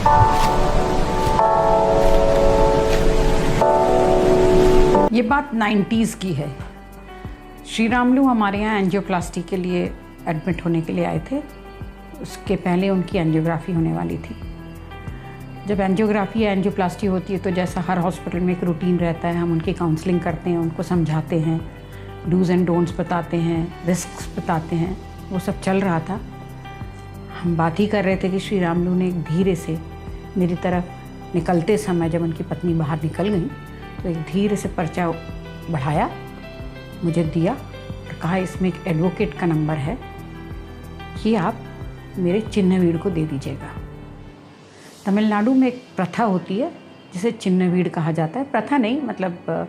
ये बात 90s की है। श्री रामलू हमारे यहाँ एंजियोप्लास्टी के लिए एडमिट होने के लिए आए थे। उसके पहले उनकी एंजियोग्राफी होने वाली थी। जब एंजियोग्राफी या एंजियोप्लास्टी होती है तो जैसा हर हॉस्पिटल में एक रूटीन रहता है, हम उनकी काउंसलिंग करते हैं, उनको समझाते हैं, डूज़ एंड डोंट्स बताते हैं, रिस्क्स बताते हैं। वो सब चल रहा था। हम बात ही कर रहे थे कि श्री रामलू ने धीरे से मेरी तरफ निकलते समय, जब उनकी पत्नी बाहर निकल गई, तो एक धीरे से पर्चा बढ़ाया, मुझे दिया और कहा इसमें एक एडवोकेट का नंबर है कि आप मेरे चिन्हवीड़ को दे दीजिएगा। तमिलनाडु में एक प्रथा होती है जिसे चिन्हवीड़ कहा जाता है। प्रथा नहीं, मतलब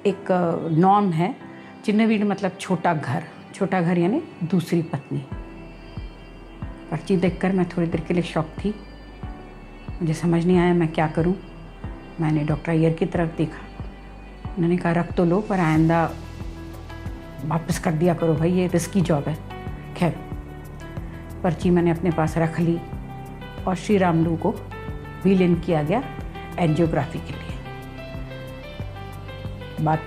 एक नॉर्म है। चिन्हवीड़ मतलब छोटा घर। छोटा घर यानी दूसरी पत्नी। पर्ची देखकर मैं थोड़ी देर के लिए शॉक थी। मुझे समझ नहीं आया मैं क्या करूं। मैंने डॉक्टर अय्यर की तरफ देखा। उन्होंने कहा रख तो लो, पर आइंदा वापस कर दिया करो भाई, ये रिस्की जॉब है। खैर, पर्ची मैंने अपने पास रख ली और श्री रामलू को व्हील इन किया गया एंजियोग्राफी के लिए। बात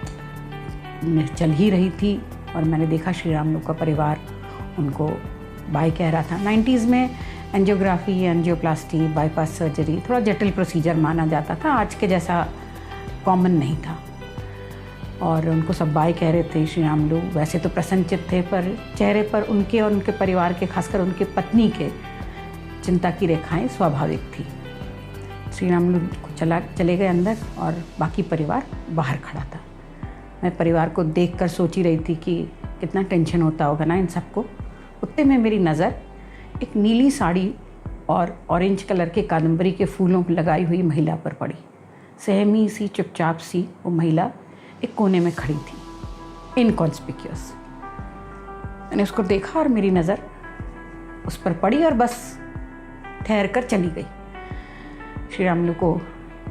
चल ही रही थी और मैंने देखा श्री रामलू का परिवार उनको बाय कह रहा था। 90s में एंजियोग्राफी, एंजियोप्लास्टी, बाईपास सर्जरी थोड़ा जटिल प्रोसीजर माना जाता था, आज के जैसा कॉमन नहीं था। और उनको सब बाय कह रहे थे। श्री रामलू वैसे तो प्रसन्नचित्त थे, पर चेहरे पर उनके और उनके परिवार के, खासकर उनके पत्नी के, चिंता की रेखाएं स्वाभाविक थी। श्री रामलू चले गए अंदर और बाकी परिवार बाहर खड़ा था। मैं परिवार को देखकर सोच ही रही थी कि कितना टेंशन होता होगा ना इन सबको। उतने में मेरी नज़र एक नीली साड़ी और ऑरेंज कलर के कादम्बरी के फूलों पर लगाई हुई महिला पर पड़ी। सहमी सी, चुपचाप सी वो महिला एक कोने में खड़ी थी, इनकॉन्स्पिक्यूअस। मैंने उसको देखा और मेरी नज़र उस पर पड़ी और बस ठहर कर चली गई। श्री रामलू को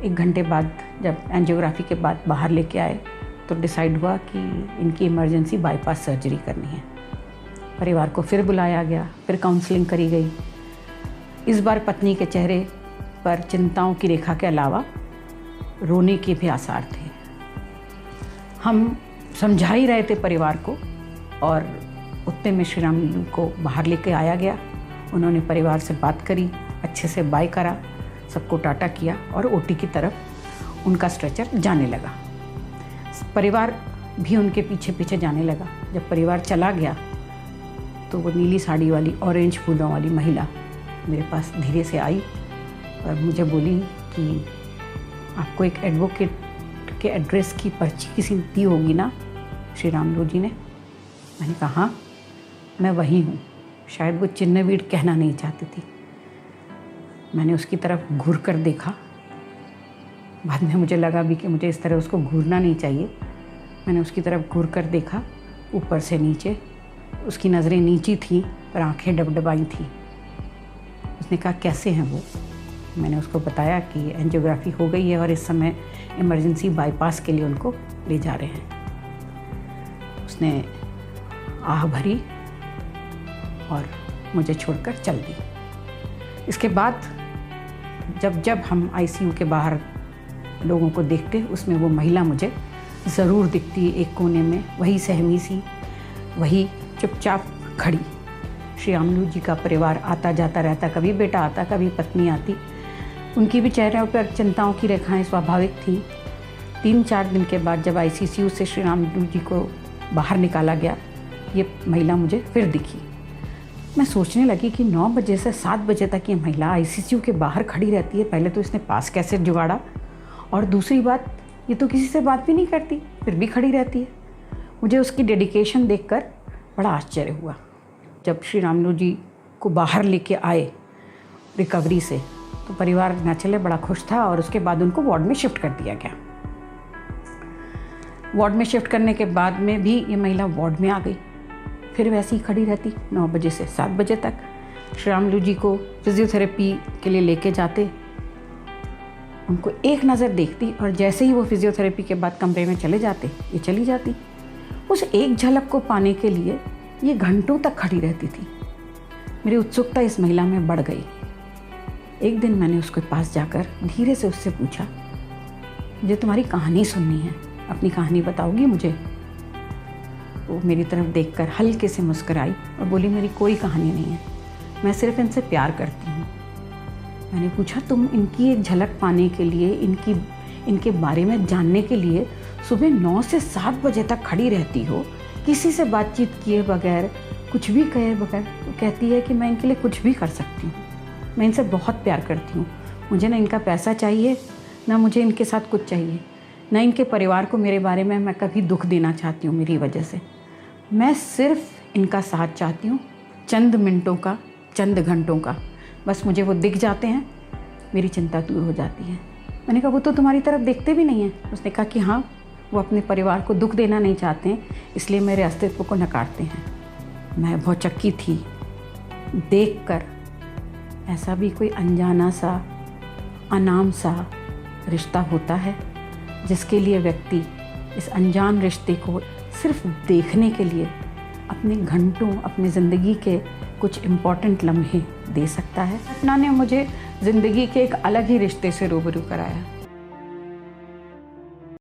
1 घंटे बाद जब एंजियोग्राफी के बाद बाहर लेके आए तो डिसाइड हुआ कि इनकी इमरजेंसी बाईपास सर्जरी करनी है। परिवार को फिर बुलाया गया, फिर काउंसलिंग करी गई। इस बार पत्नी के चेहरे पर चिंताओं की रेखा के अलावा रोने के भी आसार थे। हम समझा ही रहे थे परिवार को और उतने में श्री रामलू को बाहर लेके आया गया। उन्होंने परिवार से बात करी, अच्छे से बाय करा, सबको टाटा किया और ओटी की तरफ उनका स्ट्रेचर जाने लगा। परिवार भी उनके पीछे पीछे जाने लगा। जब परिवार चला गया तो वो नीली साड़ी वाली, ऑरेंज फूलों वाली महिला मेरे पास धीरे से आई और मुझे बोली कि आपको एक एडवोकेट के एड्रेस की पर्ची किसी ने दी होगी ना, श्री रामलू जी ने। मैंने कहा हाँ, मैं वही हूँ। शायद वो चिन्हवीड़ कहना नहीं चाहती थी। मैंने उसकी तरफ घूर कर देखा। बाद में मुझे लगा भी कि मुझे इस तरह उसको घूरना नहीं चाहिए। मैंने उसकी तरफ घूर कर देखा, ऊपर से नीचे। उसकी नज़रें नीची थीं पर आंखें डबडबाई थीं। उसने कहा कैसे हैं वो? मैंने उसको बताया कि एंजियोग्राफी हो गई है और इस समय इमरजेंसी बाईपास के लिए उनको ले जा रहे हैं। उसने आह भरी और मुझे छोड़कर चल दी। इसके बाद जब हम आईसीयू के बाहर लोगों को देखते, उसमें वो महिला मुझे ज़रूर दिखती, एक कोने में, वही सहमी सी, वही चुपचाप खड़ी। श्री रामलू जी का परिवार आता जाता रहता, कभी बेटा आता, कभी पत्नी आती। उनकी भी चेहरे पर चिंताओं की रेखाएं स्वाभाविक थीं। 3-4 दिन के बाद जब आईसीयू से श्री रामलू जी को बाहर निकाला गया, ये महिला मुझे फिर दिखी। मैं सोचने लगी कि 9 बजे से 7 बजे तक ये महिला आईसीयू के बाहर खड़ी रहती है। पहले तो इसने पास कैसे जुगाड़ा, और दूसरी बात, ये तो किसी से बात भी नहीं करती, फिर भी खड़ी रहती है। मुझे उसकी डेडिकेशन देखकर बड़ा आश्चर्य हुआ। जब श्री रामलू जी को बाहर लेके आए रिकवरी से, तो परिवार नेचुरली बड़ा खुश था और उसके बाद उनको वार्ड में शिफ्ट कर दिया गया। वार्ड में शिफ्ट करने के बाद में भी ये महिला वार्ड में आ गई, फिर वैसे ही खड़ी रहती 9 बजे से 7 बजे तक। श्री रामलू जी को फिजियोथेरेपी के लिए लेके जाते, उनको एक नज़र देखती और जैसे ही वो फिजियोथेरेपी के बाद कमरे में चले जाते, ये चली जाती। उस एक झलक को पाने के लिए ये घंटों तक खड़ी रहती थी। मेरी उत्सुकता इस महिला में बढ़ गई। एक दिन मैंने उसके पास जाकर धीरे से उससे पूछा, मुझे तुम्हारी कहानी सुननी है, अपनी कहानी बताओगी मुझे? वो मेरी तरफ देखकर हल्के से मुस्कुराई और बोली, मेरी कोई कहानी नहीं है, मैं सिर्फ इनसे प्यार करती हूँ। मैंने पूछा, तुम इनकी एक झलक पाने के लिए, इनके बारे में जानने के लिए सुबह 9 से 7 बजे तक खड़ी रहती हो, किसी से बातचीत किए बगैर, कुछ भी कहे बगैर? वो कहती है कि मैं इनके लिए कुछ भी कर सकती हूँ, मैं इनसे बहुत प्यार करती हूँ, मुझे ना इनका पैसा चाहिए, ना मुझे इनके साथ कुछ चाहिए, ना इनके परिवार को मेरे बारे में मैं कभी दुख देना चाहती हूँ मेरी वजह से। मैं सिर्फ इनका साथ चाहती हूँ, चंद मिनटों का, चंद घंटों का, बस मुझे वो दिख जाते हैं, मेरी चिंता दूर हो जाती है। मैंने कहा, वो तो तुम्हारी तरफ देखते भी नहीं हैं। उसने कहा कि हाँ, वो अपने परिवार को दुख देना नहीं चाहते हैं, इसलिए मेरे अस्तित्व को नकारते हैं। मैं बहुत चक्की थी देखकर, ऐसा भी कोई अनजाना सा, अनाम सा रिश्ता होता है जिसके लिए व्यक्ति इस अनजान रिश्ते को सिर्फ देखने के लिए अपने घंटों, अपनी ज़िंदगी के कुछ इम्पॉर्टेंट लम्हे दे सकता है। घटना ने मुझे ज़िंदगी के एक अलग ही रिश्ते से रूबरू कराया।